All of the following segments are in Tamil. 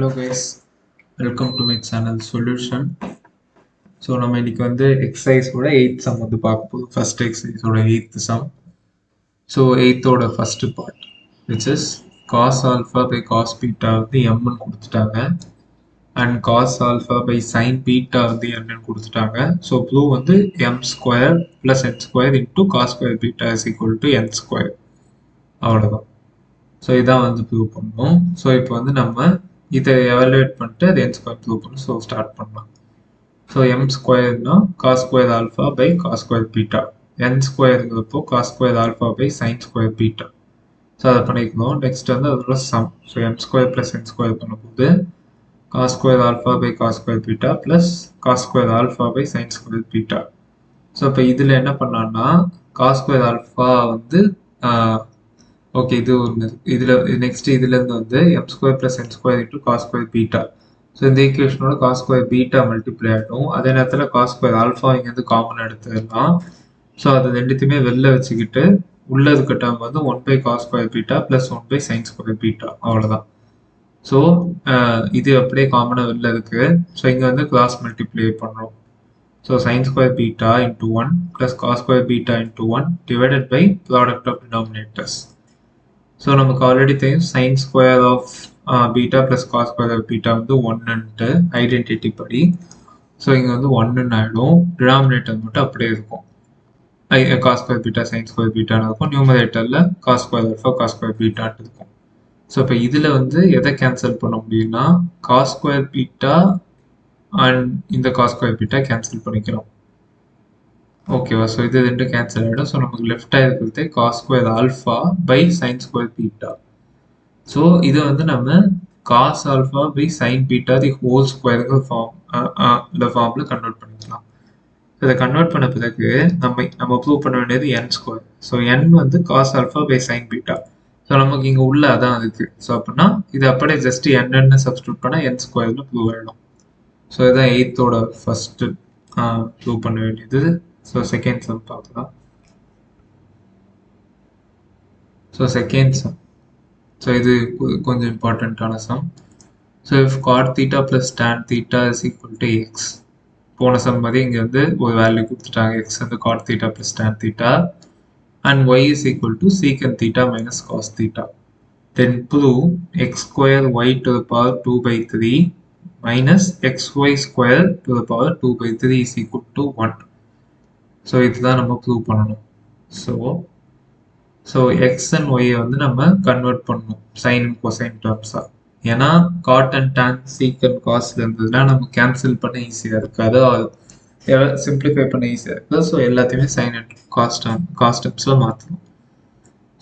Hello guys, welcome to my channel Solution. So நம்ம இன்னைக்கு வந்து எக்ஸசைஸோட 8th sum வந்து பார்க்க போறோம். First exerciseோட 8th sum. So 8th ஓட first part which is cos alpha by cos beta வந்து m ன்னு கொடுத்துட்டாங்க and cos alpha by sin beta வந்து n ன்னு கொடுத்துட்டாங்க. So proof வந்து m square plus n square into cos square beta is equal to n square. அவ்வளவுதான். ஸோ இதான் வந்து ப்ரூவ் பண்ணணும். ஸோ இப்போ வந்து நம்ம இதை எவாலுவேட் பண்ணிட்டு அது n ஸ்கொயர் ப்ரூவ் பண்ணணும். ஸோ ஸ்டார்ட் பண்ணலாம். ஸோ m ஸ்கொயர்னா cos square alpha by cos square beta, n ஸ்கொயருங்கிறப்போ cos square alpha by sine square beta. So அதை பண்ணிக்கணும். நெக்ஸ்ட் வந்து அதோட sum. So m square plus n square பண்ணும்போது cos square alpha by cos square beta plus cos square alpha by sine square beta. So இப்போ இதில் என்ன பண்ணலான்னா காஸ் ஸ்கொயர் ஆல்ஃபா வந்து ஓகே இது ஒன்று, இதில் நெக்ஸ்ட் இதுலேருந்து வந்து m square plus n square into cos square beta. So இந்த ஈக்குவேஷனோட காஸ் ஸ்கொயர் பீட்டா மல்டிப்ளை ஆகிடும். அதே நேரத்தில் காஸ் ஸ்கொயர் ஆல்ஃபா இங்கேருந்து காமன் எடுத்துடலாம். ஸோ அது ரெண்டுத்தையுமே வெளில வச்சுக்கிட்டு உள்ள இருக்க டேர்ம் வந்து 1 by cos square beta plus 1 by sine square beta, அவ்வளோதான். ஸோ இது அப்படியே காமனாக வெளில இருக்குது. ஸோ இங்கே வந்து கிராஸ் மல்டிப்ளை பண்ணுறோம். So sine square beta into 1 plus cos square beta into 1 divided by product of denominators. So நமக்கு ஆல்ரெடி தெரியும் sine square of beta plus cos square of beta வந்து 1ன்ட்டு ஐடென்டிட்டி படி. ஸோ இங்கே வந்து 1ன்னு ஆகிடும். டினாமினேட்டர் மட்டும் அப்படியே இருக்கும். Cos square beta sine square பீட்டான்னு இருக்கும். நியூமரேட்டரில் cos square alpha cos square பீட்டான்ட்டு இருக்கும். ஸோ இப்போ இதில் வந்து எதை கேன்சல் பண்ண முடியும்னா காஸ் ஸ்கொயர் பீட்டா அண்ட் இந்த காஸ் ஸ்கொயர் பீட்டா கேன்சல் பண்ணிக்கிறோம். ஓகேவா? ஸோ இது ரெண்டு கேன்சல் ஆகிடும். ஸோ நமக்கு லெஃப்டாக இருக்கிறது cos square alpha by sine square beta. So இதை வந்து நம்ம cos alpha by sine beta the whole ஸ்கொயருக்கு இந்த ஃபார்மில் கன்வெர்ட் பண்ணிக்கலாம். இதை கன்வெர்ட் பண்ண பிறகு நம்ம ப்ரூவ் பண்ண வேண்டியது n ஸ்கொயர். ஸோ n வந்து cos alpha by sine beta. So நமக்கு இங்கே உள்ள அதான் இருக்குது. ஸோ அப்படின்னா இது அப்படியே ஜஸ்ட் n சப்ஸ்டியூட் பண்ணால் n ஸ்கொயர்னு ப்ரூவ் ஆகிடும். ஸோ இதான் 8th ஃபஸ்ட்டு ப்ரூவ் பண்ண வேண்டியது. So second sum பார்க்கலாம். So second sum. So இது கொஞ்சம் இம்பார்ட்டண்ட்டான some. So if cot theta plus tan theta is equal to x. போன சம் மாதிரி இங்கே வந்து ஒரு வேல்யூ கொடுத்துட்டாங்க. x வந்து cot theta plus tan theta and y is equal to secant theta minus cos theta. Then prove x square y to the power 2 by 3 minus xy square to the power 2 by 3 is equal to 1. So இதுதான் நம்ம ப்ரூவ் பண்ணணும். ஸோ எக்ஸ் அண்ட் ஒய்யை வந்து நம்ம கன்வெர்ட் பண்ணணும் சைன் அண்ட் கொசைன் டேர்ம்ஸாக. ஏன்னா cot and tan sec and cos இருந்ததுன்னா நம்ம கேன்சல் பண்ண ஈஸியாக இருக்காது, சிம்பிளிஃபை பண்ண ஈஸியாக இருக்குது. ஸோ எல்லாத்தையுமே சைன் அண்ட் காஸ்ட் டேர்ம்ஸில் மாற்றணும்.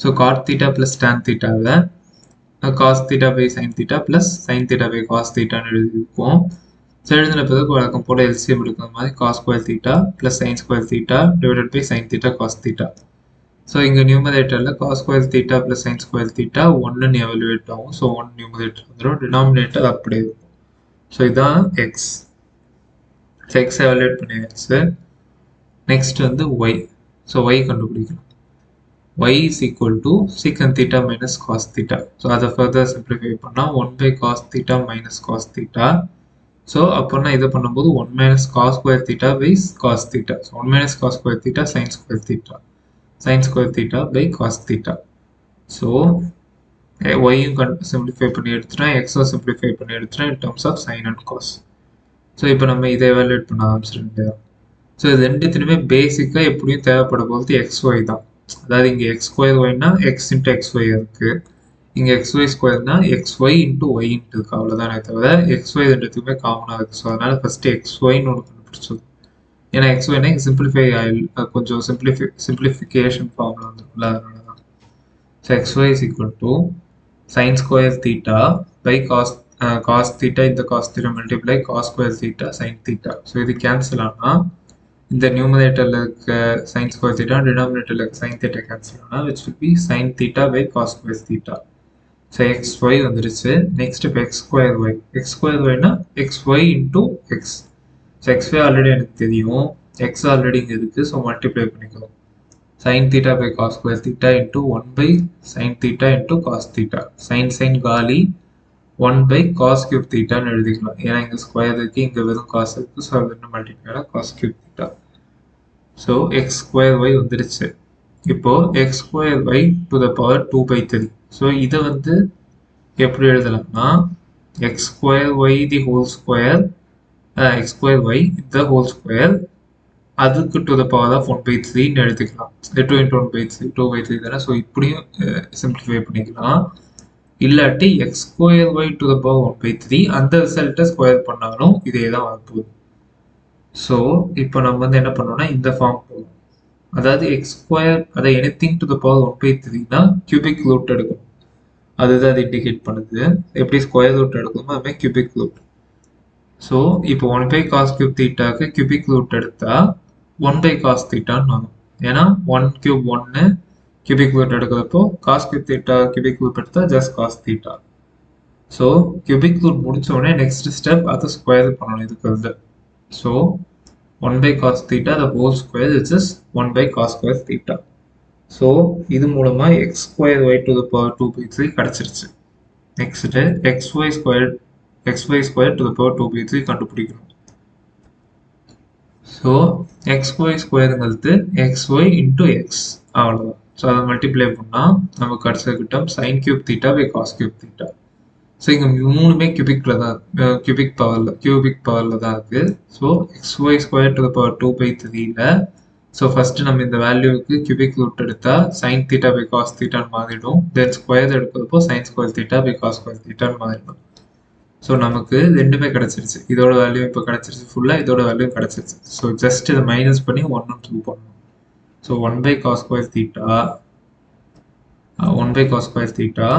So cot theta plus tan தீட்டாவில் cos theta by sine theta plus sine theta by cos தீட்டான்னு எழுதியிருக்கோம். ஸோ எழுதின பிறகு வழக்கம் போல எல்சிஎம் எடுக்கிற மாதிரி cos square theta plus sine square theta divided by sine theta cos theta. So இங்கே நியூமரேட்டரில் cos square theta plus sine square theta 1ன்னு எவல்யூவேட் ஆகும். ஸோ 1 நியூமரேட்டர் வந்துடும், டினாமினேட்டர் அப்படியே இருக்கும். ஸோ இதுதான் எக்ஸ். ஸோ எக்ஸ் எவல்யூவேட் பண்ணியாச்சு. நெக்ஸ்ட் வந்து ஒய். ஸோ ஒய் கண்டுபிடிக்கணும். y is equal to secant theta minus cos theta. So அதை ஃபர்தர் சிம்பிளிஃபை பண்ணால் 1 by cos theta minus cos theta. So அப்போனா இதை பண்ணும்போது 1 minus cos square theta by cos theta. So 1 minus cos square theta sin square theta. sin square theta by cos theta. So ஒய்யும் சிம்பிளிஃபை பண்ணி எடுத்துட்டோம், எக்ஸும் சிம்பிளிஃபை பண்ணி எடுத்துட்டோம் in terms of sine and cos. So இப்போ நம்ம இதை எவாலுவேட் பண்ண ஆரம்பிச்சிருக்கோம். ஸோ இது ரெண்டுத்துலையுமே பேசிக்காக எப்படியும் தேவைப்பட போகிறது எக்ஸ் ஒய் தான். அதாவது இங்கே எக்ஸ் ஸ்கொயர் ஒய்னா எக்ஸ் இன்ட்டு எக்ஸ் ஒய் இருக்குது, இங்கே xy ஸ்கொயர்னா xy இன்ட்டு ஒய்ன்ட்டு இருக்குது, அவ்வளோதானே தவிர xy ரெண்டுத்துக்குமே காமனாக இருக்குது. ஸோ அதனால் ஃபஸ்ட்டு xyன்னு ஒன்று கண்டுபிடிச்சது. ஏன்னா xyனா சிம்பிளிஃபை கொஞ்சம் சிம்பிளிஃபிகேஷன் ஃபார்மில் வந்துருக்குல்ல, அதனால தான். So xy is equal to sine square theta by cos theta இந்த cos theta multiply cos square theta sine theta. So இது கேன்சல் ஆனால் இந்த நியூமரேட்டரில் இருக்க சைன் ஸ்கொயர் தீட்டா டினாமினேட்டரில் இருக்க சைன் தீட்டா கேன்சல் ஆனால் which will be sine theta by cos square theta. So xy வந்துருச்சு. நெக்ஸ்ட் இப்போ எக்ஸ் ஸ்கொயர் ஒய்னா xy into x. So xy already எனக்கு தெரியும், எக்ஸ் ஆல்ரெடி இங்கே இருக்குது. ஸோ மல்டிப்ளை பண்ணிக்கலாம். Sine theta by cos square theta into 1 by sine theta into cos theta. Sine காலி, 1 by cos cube தீட்டான்னு எழுதிக்கலாம். ஏன்னா இங்க ஸ்கொயர் இருக்கு, இங்க வெறும் காசு இருக்கு. ஸோ அது ரெண்டு multiply cos cube theta. So x square y வந்துருச்சு. இப்போ x square y to the power 2/3. So இதை வந்து எப்படி எழுதலாம்னா x square y the whole square x square y the whole square அதுக்கு டு த பவர் ஆஃப் 1/3ன்னு எழுதிக்கலாம். 2 × 1/3 2/3 தானே. ஸோ இப்படியும் சிம்பிளிஃபை பண்ணிக்கலாம். இல்லாட்டி x square y to the power 1/3 அந்த ரிசல்ட்டை ஸ்கொயர் பண்ணாலும் இதே தான் வரப்போகுது. ஸோ இப்போ நம்ம வந்து என்ன பண்ணோம்னா இந்த ஃபார்ம் போகும். அதாவது எக்ஸ் ஸ்கொயர் அதை எனிதிங் டு த பவர் 1/3னா கியூபிக் ரூட் எடுக்கணும். அதுதான் அது இண்டிகேட் பண்ணுது. எப்படி ஸ்கொயர் ரூட் எடுக்கணுமோ அதுமாதிரி கியூபிக் ரூட். ஸோ இப்போ 1 by cos cube தீட்டாக்கு கியூபிக் ரூட் எடுத்தா 1 by cos தீட்டான்னு வரும். ஏன்னா 1 cube 1 கியூபிக் ரூட் எடுக்கிறப்போ cos cube theta cubic root எடுத்தா just cos theta. So cubic root முடிச்ச உடனே நெக்ஸ்ட் ஸ்டெப் அதை ஸ்கொயர் பண்ணணும் இருக்கிறது. So 1 by cos theta the whole square which is 1 by cos square theta. So இது மூலமா x square y to the power 2/3 கிடச்சிருச்சு. Next xy square to the power 2/3 கண்டுபிடிக்கணும். ஸோ xy ஸ்கொயருங்கிறது xy இன்டூ எக்ஸ் அவ்வளோதான். ஸோ அதை மல்டிப்ளை பண்ணால் நமக்கு கிடச்சிருக்கிட்டோம் sine cube theta by cos cube theta. So இங்கே மூணுமே கியூபிக் பவரில் தான் இருக்குது. So xy square to the power 2/3ல ஸோ ஃபஸ்ட்டு நம்ம இந்த வேல்யூவுக்கு கியூபிக் ரூட் எடுத்தால் சைன் தீட்டா பை காஸ் தீட்டான்னு மாறிடும். தென் ஸ்கொயர் எடுக்கிறப்போ sine square theta by cos square தீட்டான்னு மாறிடும். ஸோ நமக்கு ரெண்டுமே கிடச்சிருச்சு. இதோட வேல்யூ இப்போ கிடச்சிருச்சு ஃபுல்லாக, இதோட வேல்யூ கிடச்சிருச்சு. ஸோ ஜஸ்ட் இதை மைனஸ் பண்ணி 1 ப்ரூவ் பண்ணணும். So 1 by cos square theta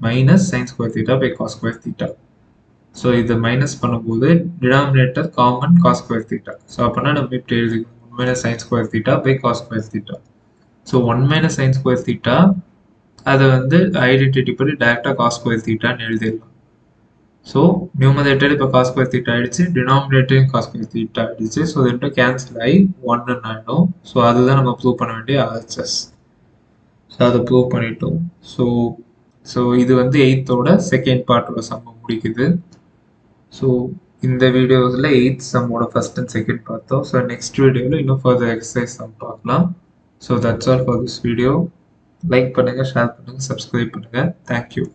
minus sin square theta by cos square theta. So இதை மைனஸ் பண்ணும்போது denominator common cos square theta. So அப்படின்னா நம்ம இப்படி எழுதிக்கணும் 1 minus sin square theta by cos square theta. So 1 minus sin square theta அதை வந்து ஐடென்டிட்டி பண்ணி டைரெக்டாக cos square thetaன்னு எழுதிடலாம். ஸோ நியூமரேட்டர் இப்போ cos square theta ஆயிடுச்சு, டினாமினேட்டரும் cos square theta ஆயிடுச்சு. ஸோ ரெண்டு கேன்சல் ஆகி 1ன்னு ஆகிடும். ஸோ அதுதான் நம்ம ப்ரூவ் பண்ண வேண்டிய RHS. ஸோ அதை ப்ரூவ் பண்ணிட்டோம். ஸோ இது வந்து 8th செகண்ட் பார்ட்டோட சம்ம முடிக்குது. ஸோ இந்த வீடியோஸில் 8th சம்மோட ஃபர்ஸ்ட் அண்ட் செகண்ட் பார்த்தோம். ஸோ நெக்ஸ்ட் வீடியோவில் இன்னும் ஃபர்தர் எக்ஸசைஸ் சம் பார்க்கலாம். So that's all for this video. Like பண்ணுங்கள், ஷேர் பண்ணுங்கள், சப்ஸ்கிரைப் பண்ணுங்கள். தேங்க்யூ.